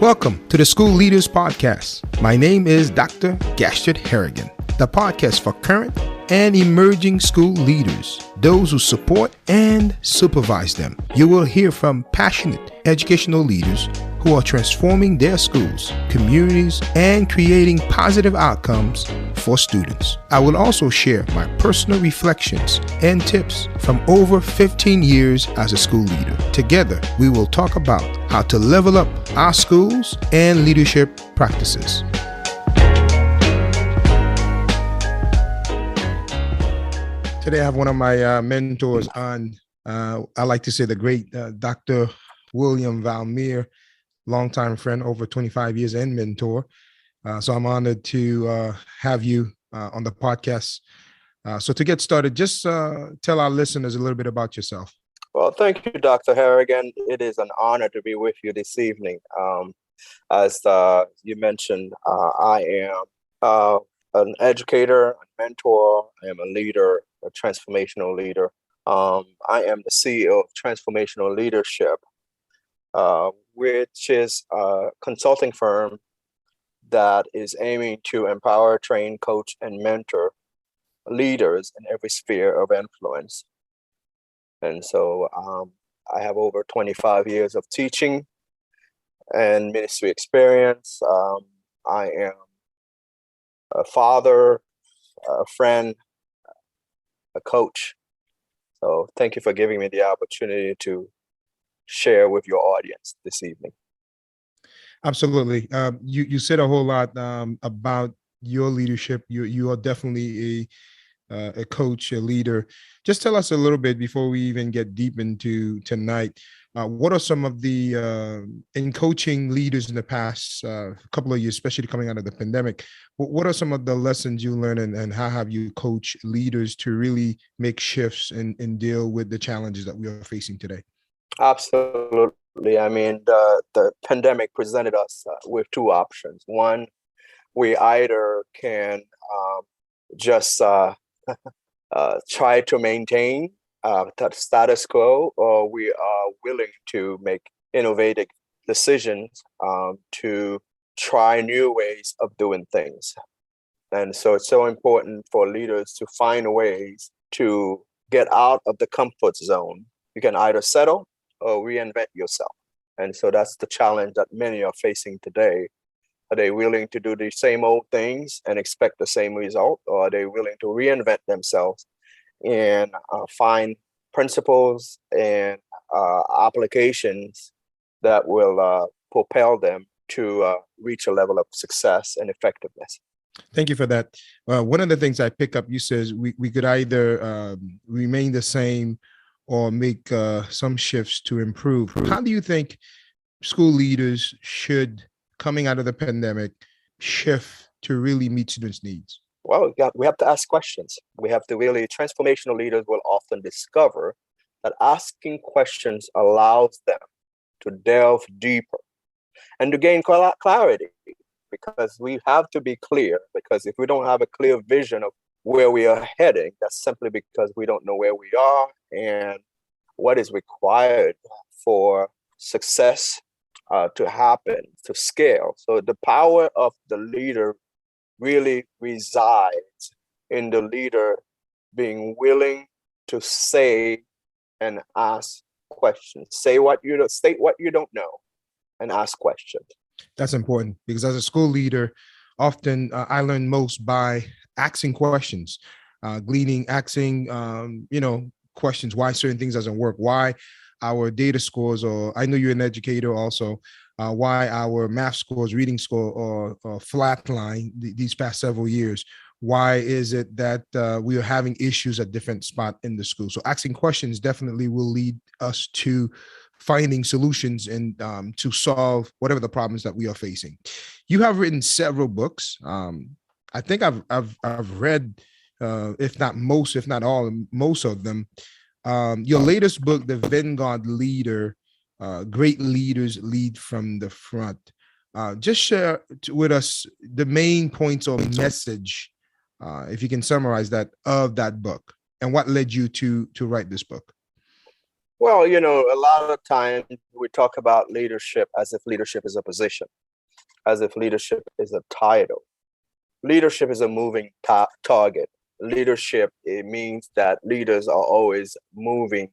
Welcome to the School Leaders Podcast. My name is Dr. Gastrid Harrigan, the podcast for current and emerging school leaders, those who support and supervise them. You will hear from passionate educational leaders who are transforming their schools, communities, and creating positive outcomes for students. I will also share my personal reflections and tips from over 15 years as a school leader. Together, we will talk about how to level up our schools and leadership practices. Today, I have one of my mentors on, I like to say the great Dr. William Valmyr, longtime friend, over 25 years, and mentor. So I'm honored to have you on the podcast. So to get started, just tell our listeners a little bit about yourself. Well, thank you, Dr. Harrigan. It is an honor to be with you this evening. As you mentioned, I am an educator, a mentor. I am a leader, a transformational leader. I am the CEO of Transformational Leadership, which is a consulting firm that is aiming to empower, train, coach, and mentor leaders in every sphere of influence. And so I have over 25 years of teaching and ministry experience. I am a father, a friend, a coach. So thank you for giving me the opportunity to share with your audience this evening. Absolutely. You said a whole lot about your leadership. You are definitely a coach, a leader. Just tell us a little bit before we even get deep into tonight. What are some of the, in coaching leaders in the past couple of years, especially coming out of the pandemic, what are some of the lessons you learned and how have you coached leaders to really make shifts and deal with the challenges that we are facing today? Absolutely. I mean, the pandemic presented us with two options. One, we either can just try to maintain the status quo, or we are willing to make innovative decisions to try new ways of doing things. And so it's so important for leaders to find ways to get out of the comfort zone. You can either settle or reinvent yourself. And so that's the challenge that many are facing today. Are they willing to do the same old things and expect the same result, or are they willing to reinvent themselves and find principles and applications that will propel them to reach a level of success and effectiveness? Thank you for that. One of the things I pick up, you says we could either remain the same or make some shifts to improve. How do you think school leaders should, coming out of the pandemic, shift to really meet students' needs? Well, we have to ask questions. We have to really, transformational leaders will often discover that asking questions allows them to delve deeper and to gain clarity, because we have to be clear, because if we don't have a clear vision of where we are heading, that's simply because we don't know where we are and what is required for success to happen, to scale. So the power of the leader really resides in the leader being willing to say and ask questions. State what you don't know and ask questions. That's important, because as a school leader, often I learn most by asking questions, asking questions, why certain things doesn't work, why our data scores, or I know you're an educator also, why our math scores, reading score, or flatline these past several years. Why is it that we are having issues at different spots in the school? So asking questions definitely will lead us to finding solutions and to solve whatever the problems that we are facing. You have written several books. I think I've read, if not most, if not all, most of them. Your latest book, The Vanguard Leader, Great Leaders Lead from the Front. Just share with us the main points or message, if you can summarize that, of that book, and what led you to write this book. Well, a lot of times we talk about leadership as if leadership is a position, as if leadership is a title. Leadership is a moving target. Leadership, it means that leaders are always moving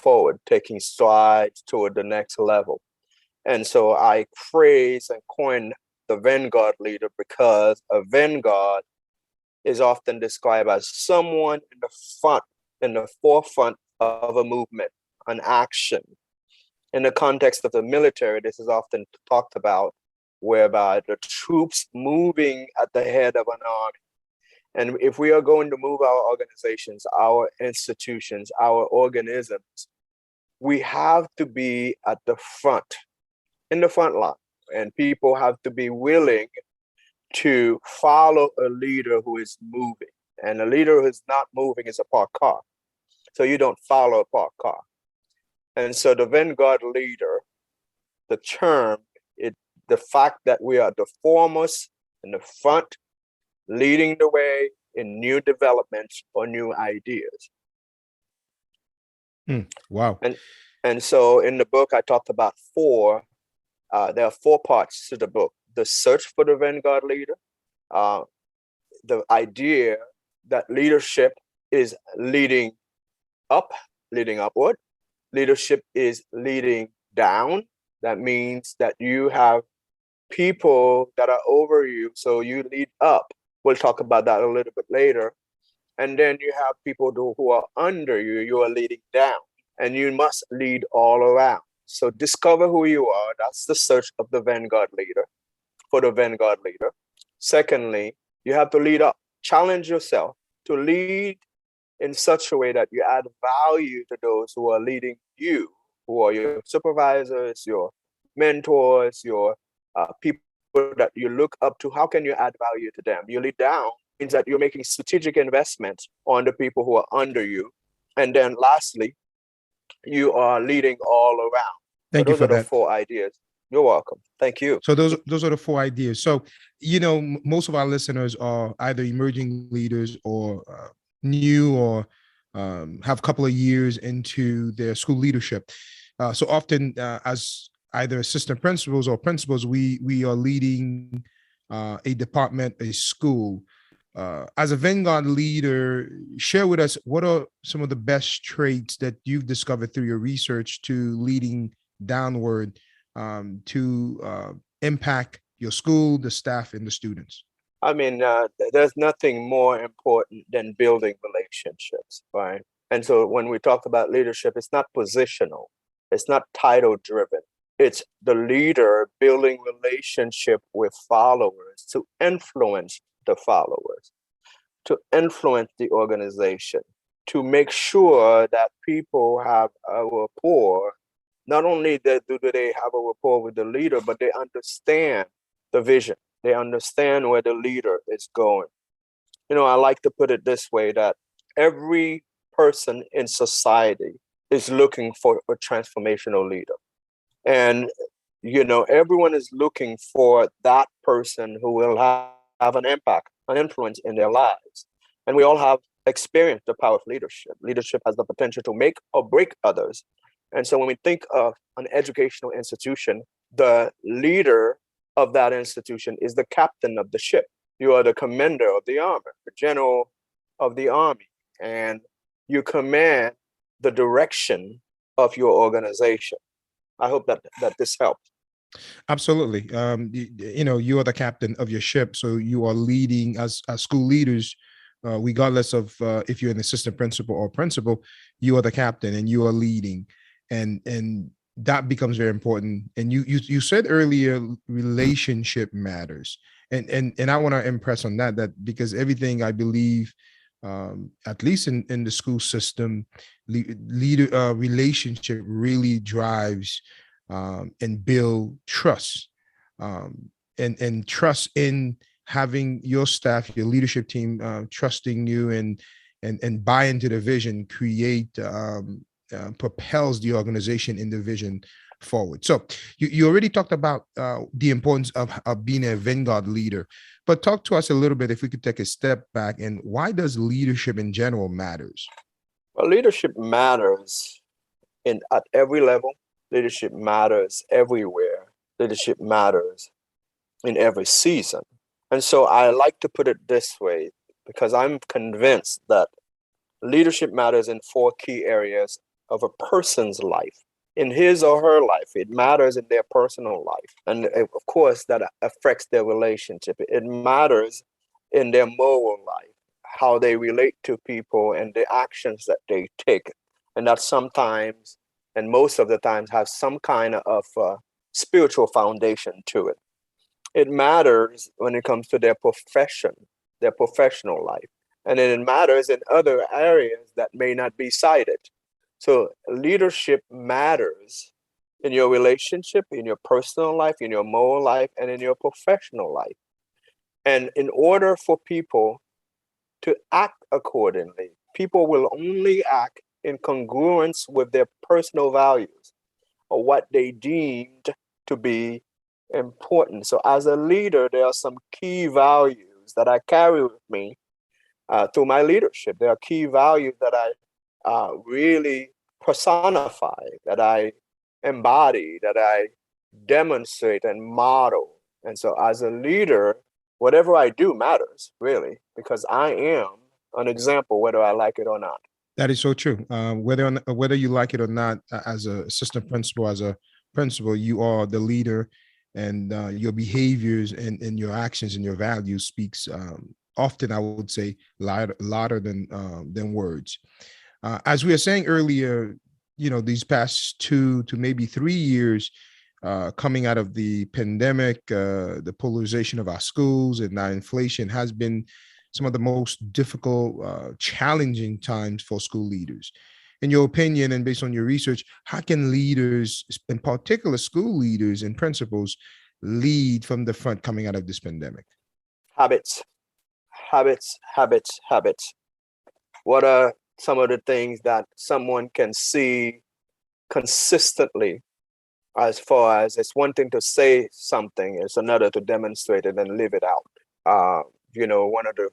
forward, taking strides toward the next level. And so I praise and coin the vanguard leader because a vanguard is often described as someone in the forefront of a movement, an action. In the context of the military, this is often talked about, whereby the troops moving at the head of an army. And if we are going to move our organizations, our institutions, our organisms, we have to be at the front, in the front line. And people have to be willing to follow a leader who is moving. And a leader who is not moving is a parked car. So you don't follow a parked car. And so the vanguard leader, the term, the fact that we are the foremost in the front, leading the way in new developments or new ideas. Wow. And so in the book, I talked about there are 4 parts to the book: the search for the vanguard leader, the idea that leadership is leading up, leading upward. Leadership is leading down. That means that you have people that are over you, so you lead up. We'll talk about that a little bit later. And then you have people who are under you, you are leading down, and you must lead all around. So discover who you are. That's the search of the vanguard leader, for the vanguard leader. Secondly, you have to lead up. Challenge yourself to lead in such a way that you add value to those who are leading you, who are your supervisors, your mentors, your people that you look up to. How can you add value to them? You lead down means that you're making strategic investments on the people who are under you. And then lastly, you are leading all around. Thank you Those for are the that. 4 ideas. You're welcome. Thank you. So those are the 4 ideas. So, most of our listeners are either emerging leaders or new, or have a couple of years into their school leadership. So often as either assistant principals or principals, we are leading a department, a school. As a vanguard leader, share with us, what are some of the best traits that you've discovered through your research to leading downward to impact your school, the staff, and the students? I mean, there's nothing more important than building relationships, right? And so when we talk about leadership, it's not positional, it's not title driven. It's the leader building relationship with followers to influence the followers, to influence the organization, to make sure that people have a rapport. Not only do they have a rapport with the leader, but they understand the vision. They understand where the leader is going. I like to put it this way, that every person in society is looking for a transformational leader. And, everyone is looking for that person who will have an impact, an influence in their lives. And we all have experienced the power of leadership. Leadership has the potential to make or break others. And so when we think of an educational institution, the leader of that institution is the captain of the ship. You are the commander of the army, the general of the army, and you command the direction of your organization. I hope that this helps. Absolutely. You are the captain of your ship, so you are leading as school leaders. Regardless of if you're an assistant principal or principal, you are the captain and you are leading, and that becomes very important. And you said earlier, relationship matters, and I want to impress on that because everything I believe, at least in the school system, leader relationship really drives and build trust, and trust in having your staff, your leadership team, trusting you and buy into the vision, propels the organization in the vision forward. So you already talked about the importance of being a vanguard leader, but talk to us a little bit, if we could take a step back, and why does leadership in general matters? Well, leadership matters at every level. Leadership matters everywhere. Leadership matters in every season. And so I like to put it this way, because I'm convinced that leadership matters in 4 key areas of a person's life. In his or her life, it matters in their personal life. And of course, that affects their relationship. It matters in their moral life, how they relate to people and the actions that they take. And that sometimes, and most of the times, have some kind of spiritual foundation to it. It matters when it comes to their profession, their professional life. And then it matters in other areas that may not be cited. So leadership matters in your relationship, in your personal life, in your moral life, and in your professional life. And in order for people to act accordingly, people will only act in congruence with their personal values or what they deemed to be important. So as a leader, there are some key values that I carry with me through my leadership. There are key values that I really personify, that I embody, that I demonstrate and model. And so as a leader, whatever I do matters, really, because I am an example, whether I like it or not. That is so true. Whether you like it or not, as a assistant principal, as a principal, you are the leader, and your behaviors and your actions and your values speaks often, I would say, louder than words. As we were saying earlier, these past 2 to maybe 3 years, coming out of the pandemic, the polarization of our schools, and now inflation has been some of the most difficult, challenging times for school leaders. In your opinion, and based on your research, how can leaders, in particular school leaders and principals, lead from the front coming out of this pandemic? Habits, habits, habits, habits. What are some of the things that someone can see consistently? As far as it's one thing to say something, it's another to demonstrate it and live it out. One of the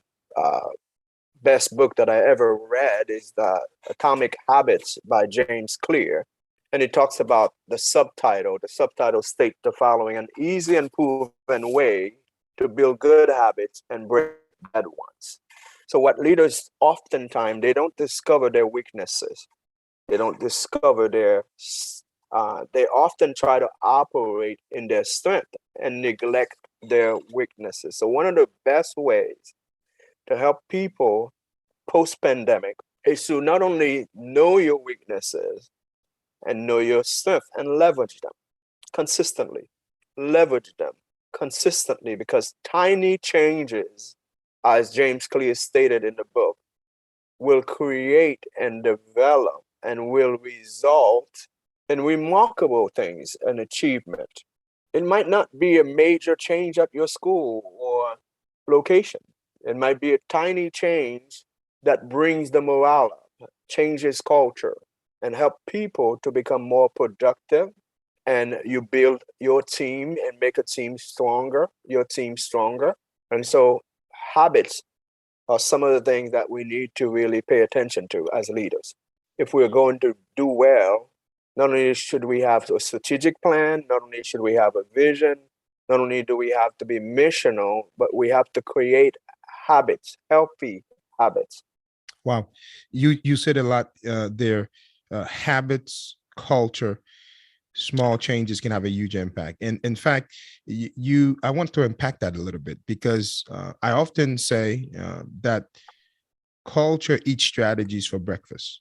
best book that I ever read is the Atomic Habits by James Clear. And it talks about the subtitle. The subtitle states the following: an easy and proven way to build good habits and break bad ones. So what leaders oftentimes, they don't discover their weaknesses. They don't discover they often try to operate in their strength and neglect their weaknesses. So one of the best ways to help people post-pandemic is to not only know your weaknesses and know your strength and leverage them consistently. Leverage them consistently, because tiny changes, as James Clear stated in the book, will create and develop and will result in remarkable things and achievement. It might not be a major change at your school or location. It might be a tiny change that brings the morale up, changes culture, and help people to become more productive. And you build your team and make a team stronger, your team stronger. And so habits are some of the things that we need to really pay attention to as leaders. If we're going to do well, not only should we have a strategic plan, not only should we have a vision, not only do we have to be missional, but we have to create habits, healthy habits. Wow. You said a lot there. Habits, culture, small changes can have a huge impact. And in fact, I want to unpack that a little bit, because I often say that culture eats strategies for breakfast.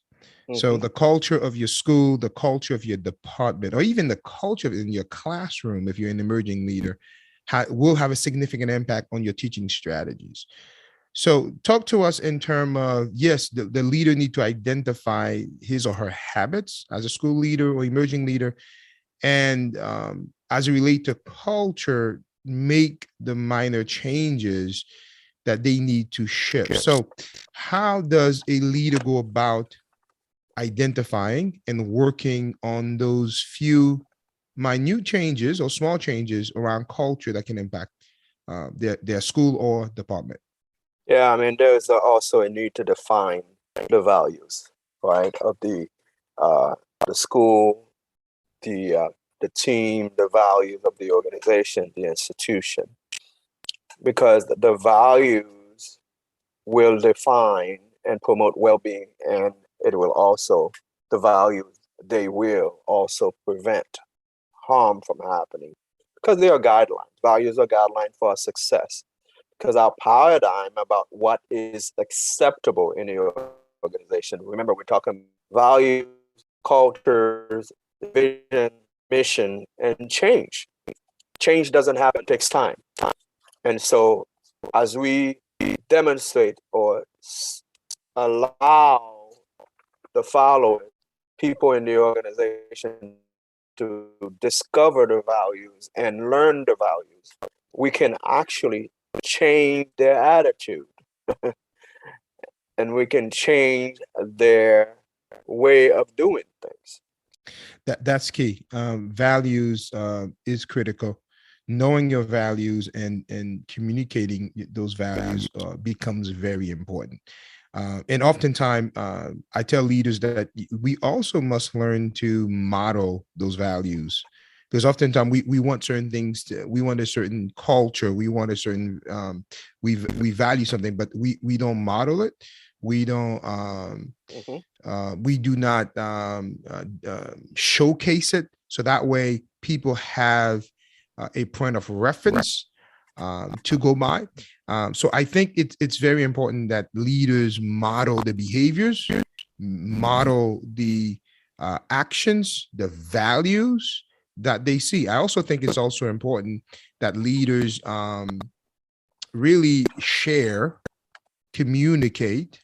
So the culture of your school, the culture of your department, or even the culture in your classroom, if you're an emerging leader, will have a significant impact on your teaching strategies. So talk to us in terms of, yes, the leader need to identify his or her habits as a school leader or emerging leader. And as it relates to culture, make the minor changes that they need to shift. So how does a leader go about identifying and working on those few minute changes or small changes around culture that can impact their school or department? Yeah, I mean, there's also a need to define the values, right, of the the school, the team, the values of the organization, the institution, because the values will define and promote well-being, and it will also, the values, they will also prevent harm from happening, because they are guidelines. Values are guidelines for our success, because our paradigm about what is acceptable in your organization. Remember, we're talking values, cultures, vision, mission, and change. Change doesn't happen, it takes time. And so as we demonstrate or allow the followers, people in the organization, to discover the values and learn the values, we can actually change their attitude and we can change their way of doing things. That's key. Values is critical. Knowing your values and communicating those values becomes very important. And oftentimes, I tell leaders that we also must learn to model those values, because oftentimes we want certain things. We want a certain culture. We want a certain. We value something, but we don't model it. We don't. We do not showcase it, so that way people have a point of reference to go by. So I think it's very important that leaders model the behaviors, model the actions, the values that they see. I also think it's also important that leaders really share, communicate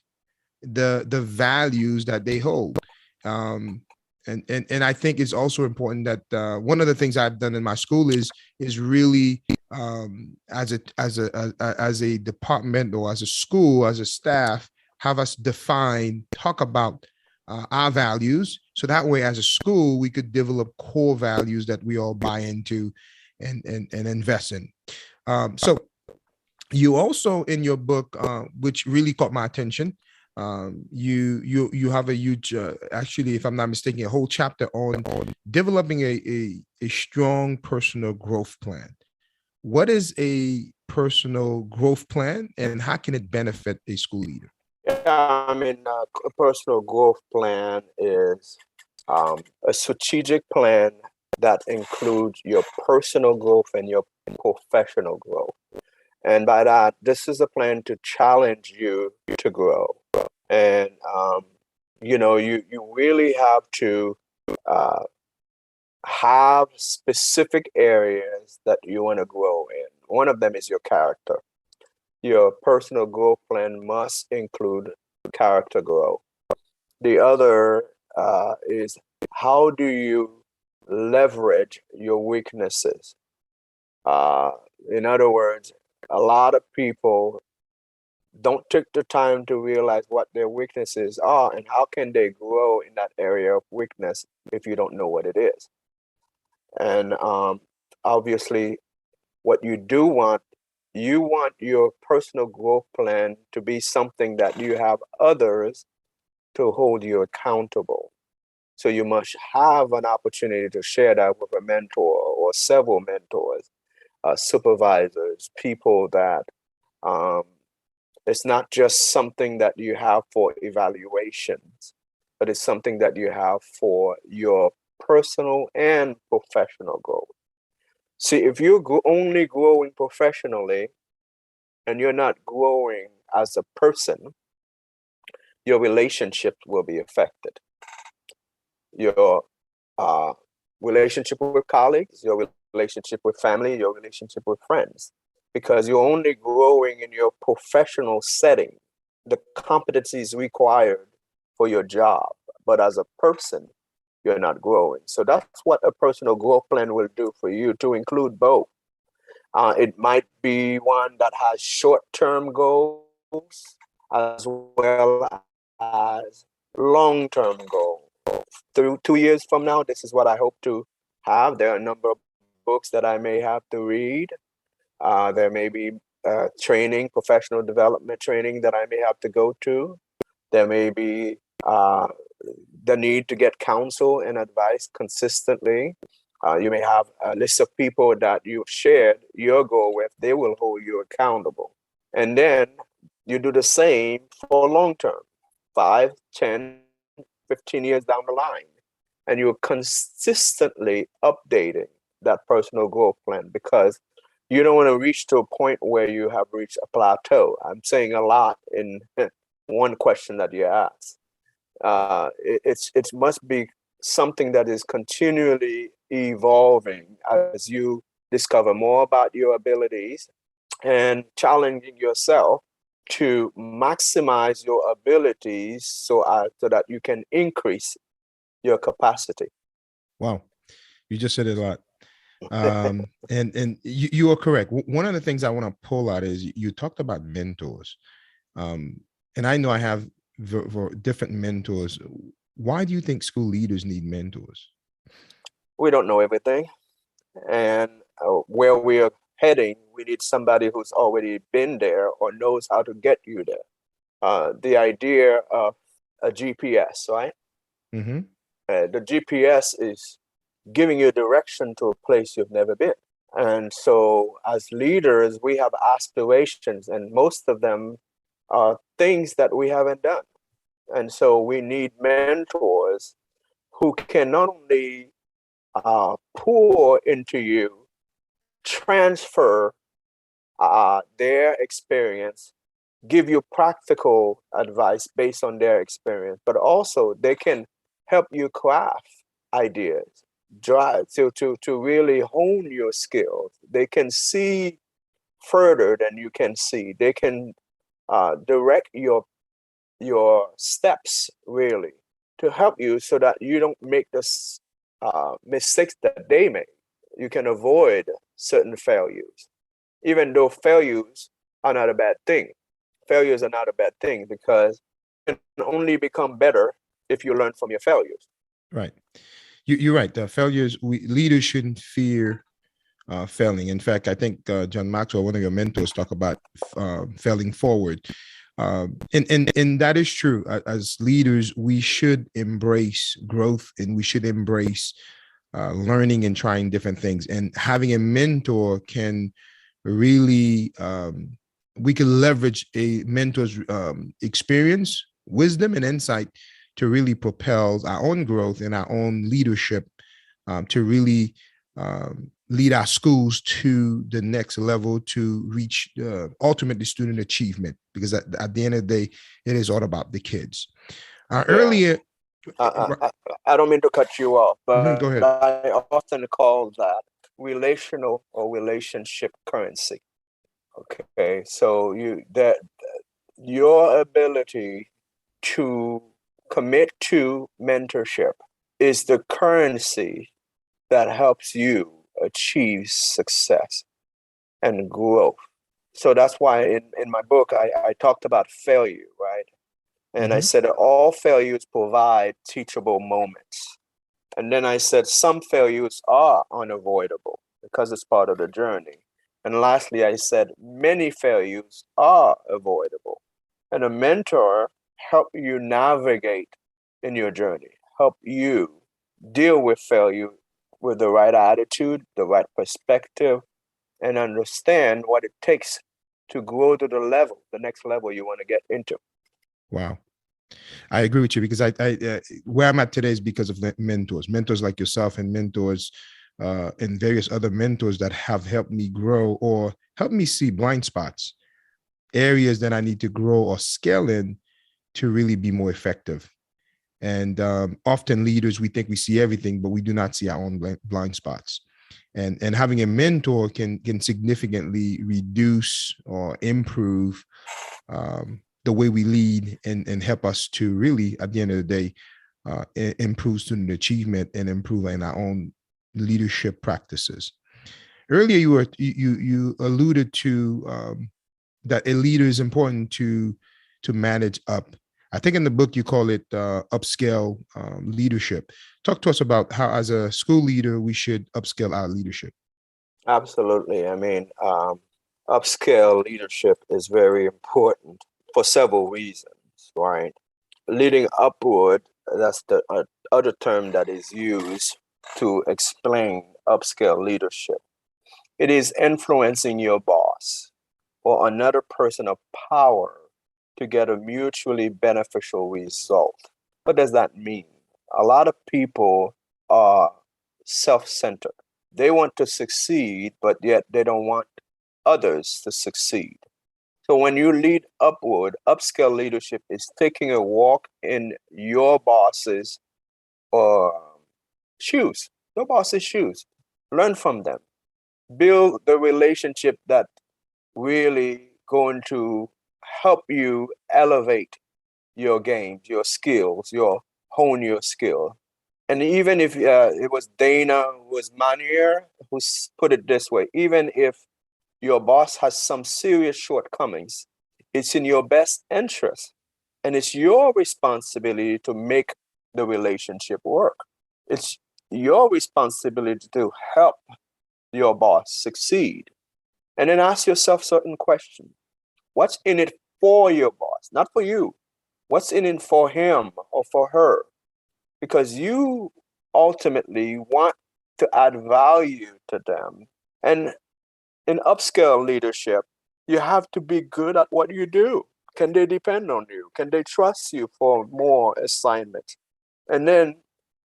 the values that they hold. And I think it's also important that one of the things I've done in my school is really as a department, or as a school, as a staff, have us talk about our values, so that way as a school we could develop core values that we all buy into and invest in. So you also, in your book, which really caught my attention, you have a huge, actually, if I'm not mistaken, a whole chapter on developing a strong personal growth plan. What is a personal growth plan, and how can it benefit a school leader? Yeah, I mean, a personal growth plan is a strategic plan that includes your personal growth and your professional growth. And by that, this is a plan to challenge you to grow. And, you really have to have specific areas that you want to grow in. One of them is your character. Your personal growth plan must include character growth. The other is, how do you leverage your weaknesses? In other words, a lot of people don't take the time to realize what their weaknesses are and how can they grow in that area of weakness if you don't know what it is. And obviously, what you want your personal growth plan to be something that you have others to hold you accountable. So you must have an opportunity to share that with a mentor or several mentors, supervisors, people that it's not just something that you have for evaluations, but it's something that you have for your personal and professional growth. See, if you're only growing professionally and you're not growing as a person, your relationship will be affected. Your relationship with colleagues, your relationship with family, your relationship with friends, because you're only growing in your professional setting, the competencies required for your job. But as a person, you're not growing. So that's what a personal growth plan will do for you, to include both. It might be one that has short-term goals as well as long-term goals. Through 2 years from now, this is what I hope to have. There are a number of books that I may have to read. There may be training, professional development training that I may have to go to. There may be the need to get counsel and advice consistently. You may have a list of people that you've shared your goal with. They will hold you accountable. And then you do the same for long term, 5, 10, 15 years down the line. And you're consistently updating that personal growth plan, because you don't want to reach to a point where you have reached a plateau. I'm saying a lot in one question that you asked. It must be something that is continually evolving as you discover more about your abilities and challenging yourself to maximize your abilities so that you can increase your capacity. Wow, you just said it a lot. And you are correct. One of the things I want to pull out is you talked about mentors. And I know I have different mentors. Why do you think school leaders need mentors? We don't know everything. And where we are heading, we need somebody who's already been there or knows how to get you there. The idea of a GPS, right? Mm-hmm. The GPS is giving you direction to a place you've never been. And so as leaders, we have aspirations, and most of them are things that we haven't done. And so we need mentors who can not only pour into you, transfer their experience, give you practical advice based on their experience, but also they can help you craft ideas, drive to really hone your skills. They can see further than you can see. They can direct your steps really to help you so that you don't make the mistakes that they make. You can avoid certain failures, even though failures are not a bad thing. Failures are not a bad thing because you can only become better if you learn from your failures. Right. You're right. The failures, leaders shouldn't fear failing. In fact, I think John Maxwell, one of your mentors, talk about failing forward. And that is true. As leaders, we should embrace growth, and we should embrace learning and trying different things. And having a mentor can really, we can leverage a mentor's experience, wisdom, and insight to really propel our own growth and our own leadership, to really lead our schools to the next level, to reach ultimately student achievement, because at the end of the day, it is all about the kids. Earlier, I don't mean to cut you off, but go ahead. I often call that relational or relationship currency. Okay, so your ability to commit to mentorship is the currency that helps you achieve success and growth. So that's why in my book, I talked about failure, right? And I said that all failures provide teachable moments. And then I said some failures are unavoidable because it's part of the journey. And lastly, I said many failures are avoidable. And a mentor help you navigate in your journey, help you deal with failure with the right attitude, the right perspective, and understand what it takes to grow to the next level you want to get into. Wow. I agree with you, because I where I'm at today is because of mentors like yourself, and mentors and various other mentors that have helped me grow or helped me see blind spots, areas that I need to grow or scale in to really be more effective. And often leaders, we think we see everything, but we do not see our own blind spots. And having a mentor can significantly reduce or improve the way we lead, and help us to really, at the end of the day, improve student achievement and improve in our own leadership practices. Earlier, you alluded to that a leader is important to manage up. I think in the book you call it upscale leadership. Talk to us about how, as a school leader, we should upscale our leadership. Absolutely. I mean, upscale leadership is very important for several reasons, right? Leading upward that's the other term that is used to explain upscale leadership. It is influencing your boss or another person of power to get a mutually beneficial result. What does that mean? A lot of people are self-centered. They want to succeed, but yet they don't want others to succeed. So when you lead upward, upscale leadership is taking a walk in your boss's shoes, your boss's shoes. Learn from them. Build the relationship that really going to help you elevate your games, your skills, your hone your skill. And even if it was Dana who was Manier who put it this way, even if your boss has some serious shortcomings, it's in your best interest and it's your responsibility to make the relationship work. It's your responsibility to help your boss succeed. And then ask yourself certain questions. What's in it for your boss, not for you? What's in it for him or for her? Because you ultimately want to add value to them. And in upscale leadership, you have to be good at what you do. Can they depend on you? Can they trust you for more assignments? And then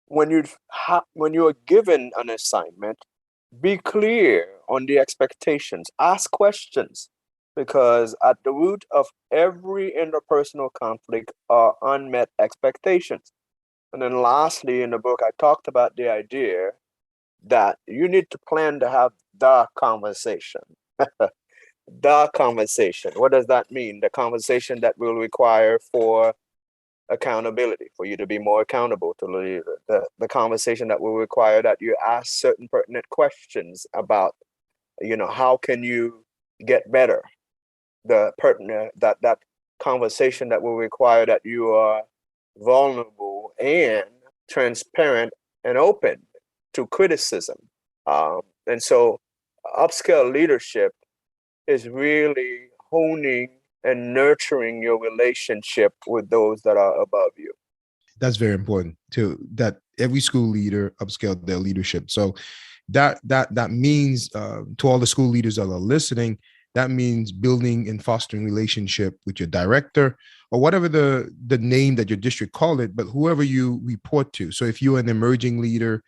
when you are given an assignment, be clear on the expectations. Ask questions, because at the root of every interpersonal conflict are unmet expectations. And then lastly, in the book, I talked about the idea that you need to plan to have the conversation. The conversation. What does that mean? The conversation that will require for accountability, for you to be more accountable to the leader. The conversation that will require that you ask certain pertinent questions about, how can you get better? The pertinent that conversation that will require that you are vulnerable and transparent and open to criticism. And so upscale leadership is really honing and nurturing your relationship with those that are above you. That's very important too, that every school leader upscale their leadership. So that means to all the school leaders that are listening, that means building and fostering relationship with your director or whatever the name that your district call it, but whoever you report to. So if you're an emerging leader,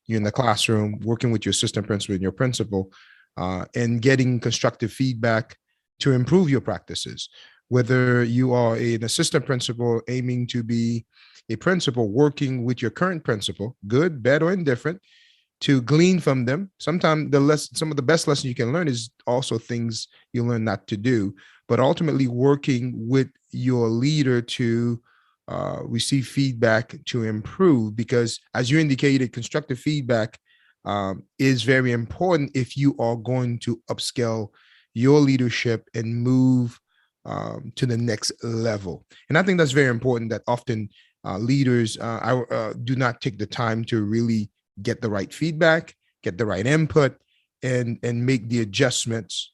you're in the classroom working with your assistant principal and your principal, and getting constructive feedback to improve your practices. Whether you are an assistant principal aiming to be a principal, working with your current principal, good, bad, or indifferent, to glean from them. Sometimes some of the best lessons you can learn is also things you learn not to do, but ultimately working with your leader to receive feedback to improve, because as you indicated, constructive feedback is very important if you are going to upscale your leadership and move to the next level. And I think that's very important, that often leaders do not take the time to really get the right feedback, get the right input, and make the adjustments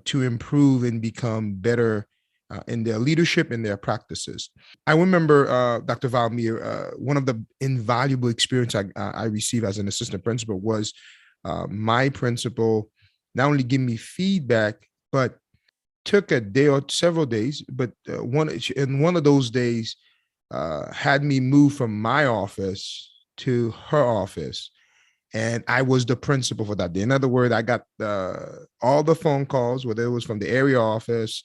to improve and become better in their leadership and their practices. I remember Dr. Valmyr, one of the invaluable experience I received as an assistant principal was my principal not only give me feedback, but took a day or several days, but one of those days had me move from my office to her office. And I was the principal for that day. In other words, I got all the phone calls, whether it was from the area office,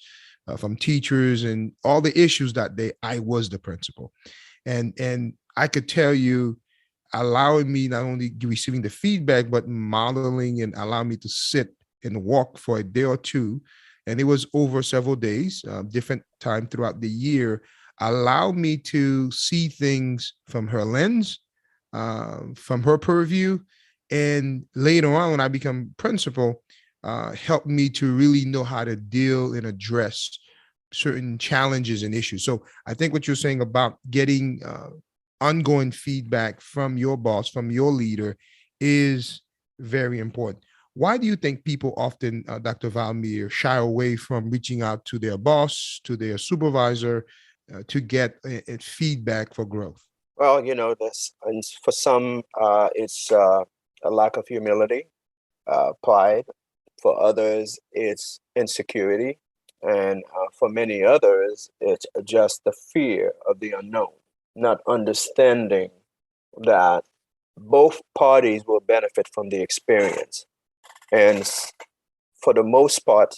from teachers, and all the issues that day. I was the principal, and I could tell you, allowing me not only receiving the feedback, but modeling and allowing me to sit and walk for a day or two, and it was over several days, different time throughout the year, allowed me to see things from her lens, from her purview. And later on, when I become principal, helped me to really know how to deal and address certain challenges and issues. So I think what you're saying about getting ongoing feedback from your boss, from your leader, is very important. Why do you think people often, Dr. Valmyr, shy away from reaching out to their boss, to their supervisor, to get feedback for growth? Well, this, and for some, it's a lack of humility, pride. For others, it's insecurity. And for many others, it's just the fear of the unknown, not understanding that both parties will benefit from the experience. And for the most part,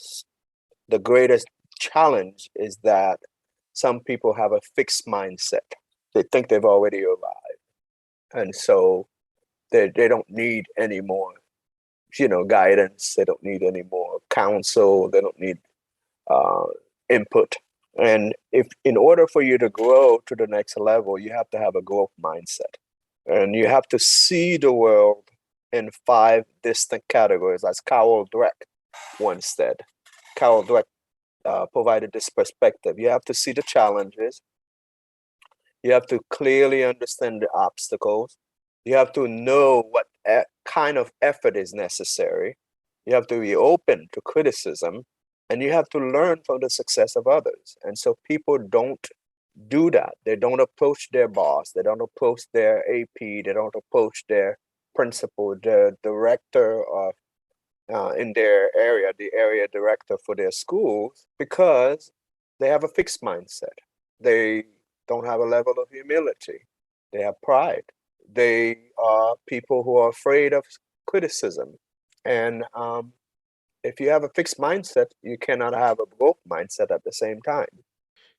the greatest challenge is that some people have a fixed mindset. They think they've already arrived. And so they don't need any more, guidance. They don't need any more counsel. They don't need uh, input. And if in order for you to grow to the next level, you have to have a growth mindset. And you have to see the world in five distinct categories, as Carol Dweck once said. Carol Dweck provided this perspective. You have to see the challenges. You have to clearly understand the obstacles. You have to know what kind of effort is necessary. You have to be open to criticism, and you have to learn from the success of others. And so people don't do that. They don't approach their boss. They don't approach their AP. They don't approach their principal, the director of in their area, the area director for their schools, because they have a fixed mindset. They don't have a level of humility. They have pride. They are people who are afraid of criticism. And if you have a fixed mindset, you cannot have a growth mindset at the same time.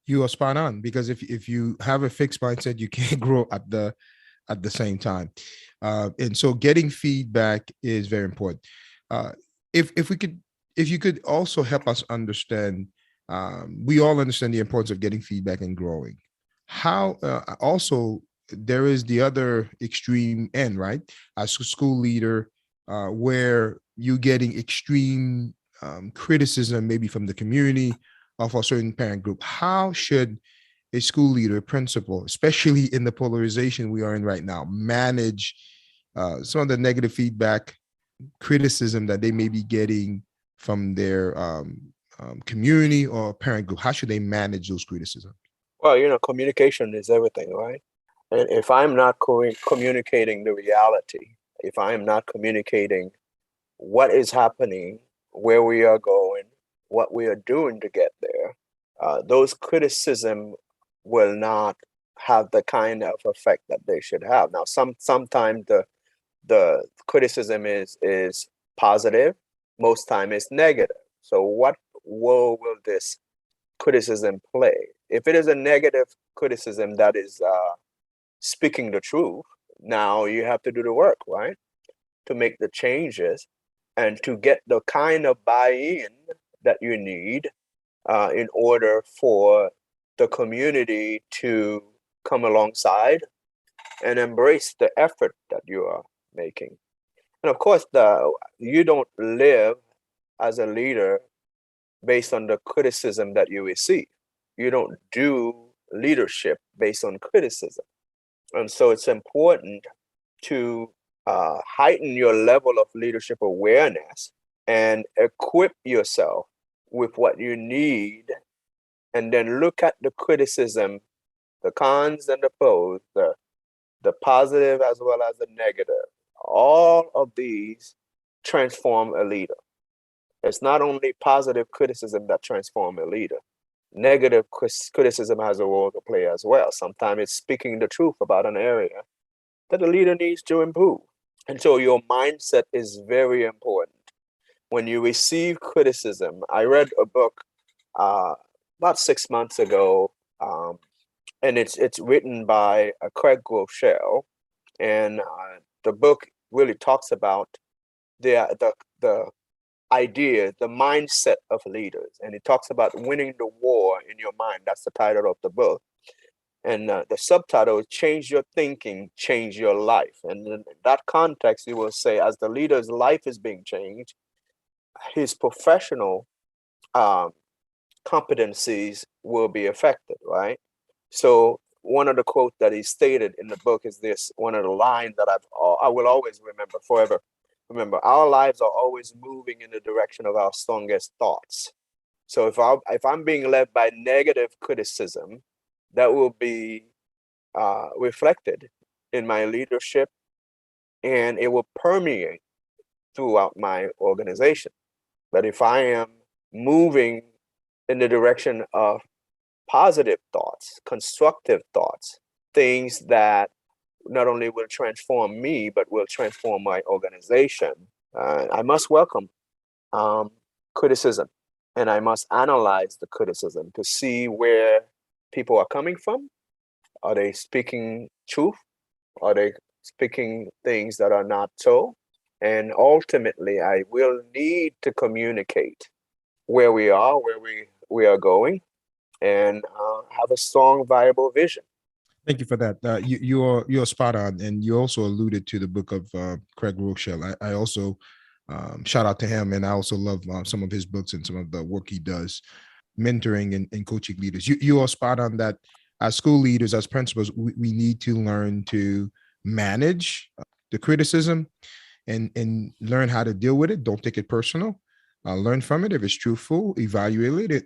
You are spot on, because if you have a fixed mindset, you can't grow at the same time. And so getting feedback is very important. Uh, if we could, if you could also help us understand, we all understand the importance of getting feedback and growing. How also there is the other extreme end, right? As a school leader, where you're getting extreme criticism, maybe from the community of a certain parent group. How should a school leader, principal, especially in the polarization we are in right now, manage some of the negative feedback, criticism that they may be getting from their community or parent group? How should they manage those criticisms? Well, communication is everything, right? And if I'm not communicating the reality, if I am not communicating what is happening, where we are going, what we are doing to get there, those criticism will not have the kind of effect that they should have. Now, sometimes the criticism is positive, most time it's negative. So what role will this criticism play? If it is a negative criticism that is speaking the truth, now you have to do the work, right? To make the changes and to get the kind of buy-in that you need in order for the community to come alongside and embrace the effort that you are making. And of course, you don't live as a leader based on the criticism that you receive. You don't do leadership based on criticism. And so it's important to heighten your level of leadership awareness and equip yourself with what you need, and then look at the criticism, the cons and the pros, the positive as well as the negative. All of these transform a leader. It's not only positive criticism that transforms a leader. Negative criticism has a role to play as well. Sometimes it's speaking the truth about an area that the leader needs to improve. And so your mindset is very important. When you receive criticism, I read a book about 6 months ago, and it's written by Craig Groeschel, and the book really talks about the idea, the mindset of leaders, and it talks about winning the war in your mind. That's the title of the book. And the subtitle is Change Your Thinking, Change Your Life. And in that context, you will say, as the leader's life is being changed, his professional competencies will be affected, right? So one of the quotes that he stated in the book is this, one of the lines that I will always remember forever. Remember, our lives are always moving in the direction of our strongest thoughts. So if I'm being led by negative criticism, that will be reflected in my leadership, and it will permeate throughout my organization. But if I am moving in the direction of positive thoughts, constructive thoughts, things that not only will transform me, but will transform my organization, I must welcome criticism, and I must analyze the criticism to see where people are coming from. Are they speaking truth? Are they speaking things that are not so? And ultimately, I will need to communicate where we are, where we are going, and have a strong, viable vision. Thank you for that. You're spot on, and you also alluded to the book of Craig Rochelle. I also shout out to him, and I also love some of his books and some of the work he does, mentoring and coaching leaders. You are spot on that. As school leaders, as principals, we need to learn to manage the criticism and learn how to deal with it. Don't take it personal. Learn from it. If it's truthful, evaluate it,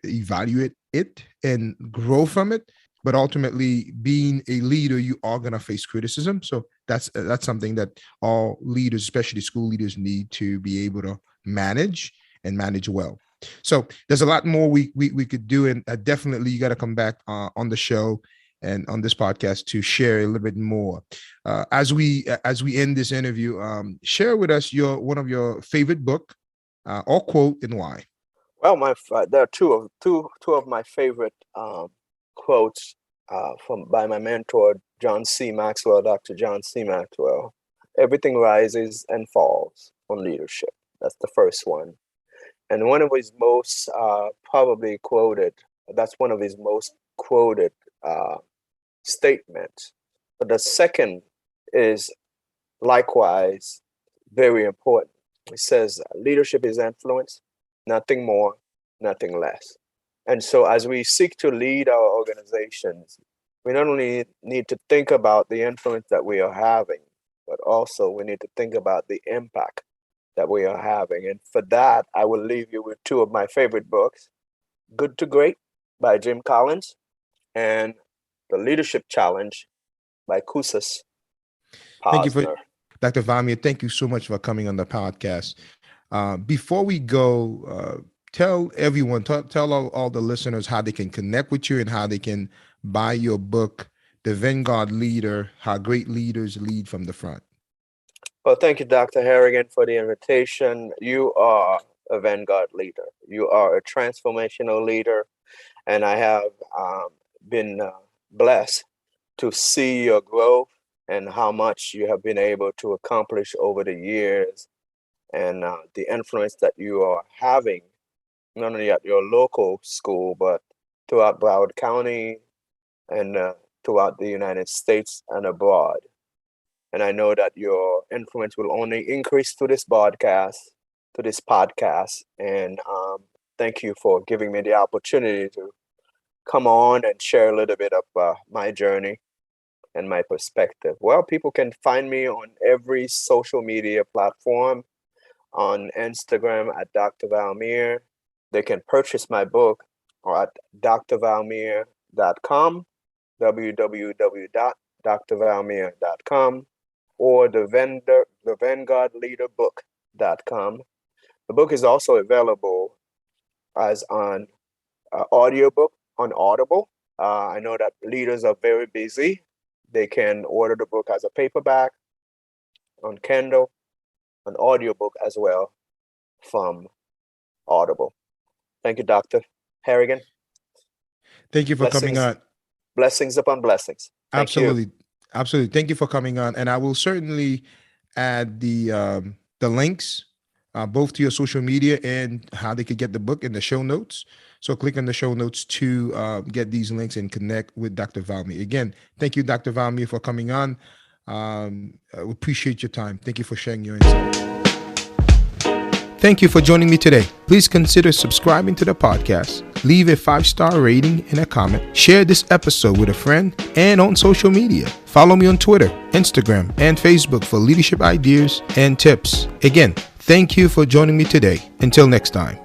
and grow from it. But ultimately, being a leader, you are going to face criticism. So that's something that all leaders, especially school leaders, need to be able to manage and manage well. So there's a lot more we could do, and definitely you got to come back on the show and on this podcast to share a little bit more. As we end this interview, share with us one of your favorite book or quote and why. Well, there are two of my favorite quotes by my mentor, John C. Maxwell, Dr. John C. Maxwell. Everything rises and falls on leadership. That's the first one. And one of his most probably quoted, that's one of his most quoted statements. But the second is likewise very important. It says, leadership is influence, nothing more, nothing less. And so as we seek to lead our organizations, we not only need to think about the influence that we are having, but also we need to think about the impact that we are having. And for that, I will leave you with two of my favorite books, Good to Great by Jim Collins and The Leadership Challenge by Kusas Posner. Dr. Valmyr, thank you so much for coming on the podcast. Before we go, tell everyone, tell all the listeners how they can connect with you and how they can buy your book, The Vanguard Leader, How Great Leaders Lead from the Front. Well, thank you, Dr. Harrigan, for the invitation. You are a vanguard leader. You are a transformational leader. And I have been blessed to see your growth and how much you have been able to accomplish over the years, and the influence that you are having, not only at your local school, but throughout Broward County and throughout the United States and abroad. And I know that your influence will only increase through this podcast. And thank you for giving me the opportunity to come on and share a little bit of my journey and my perspective. Well, people can find me on every social media platform, on Instagram at Dr. Valmyr. They can purchase my book at drvalmyr.com, www.drvalmyr.com, or the vanguardleaderbook.com. The book is also available as an audiobook on Audible. I know that leaders are very busy. They can order the book as a paperback, on Kindle, an audiobook as well from Audible. Thank you, Dr. Harrigan. Thank you for coming on. Blessings upon blessings. Absolutely. Thank you for coming on. And I will certainly add the links, both to your social media and how they could get the book in the show notes. So click on the show notes to get these links and connect with Dr. Valmyr. Again, thank you, Dr. Valmyr, for coming on. I appreciate your time. Thank you for sharing your insight. Thank you for joining me today. Please consider subscribing to the podcast, leave a 5-star rating and a comment, share this episode with a friend, and on social media. Follow me on Twitter, Instagram, and Facebook for leadership ideas and tips. Again, thank you for joining me today. Until next time.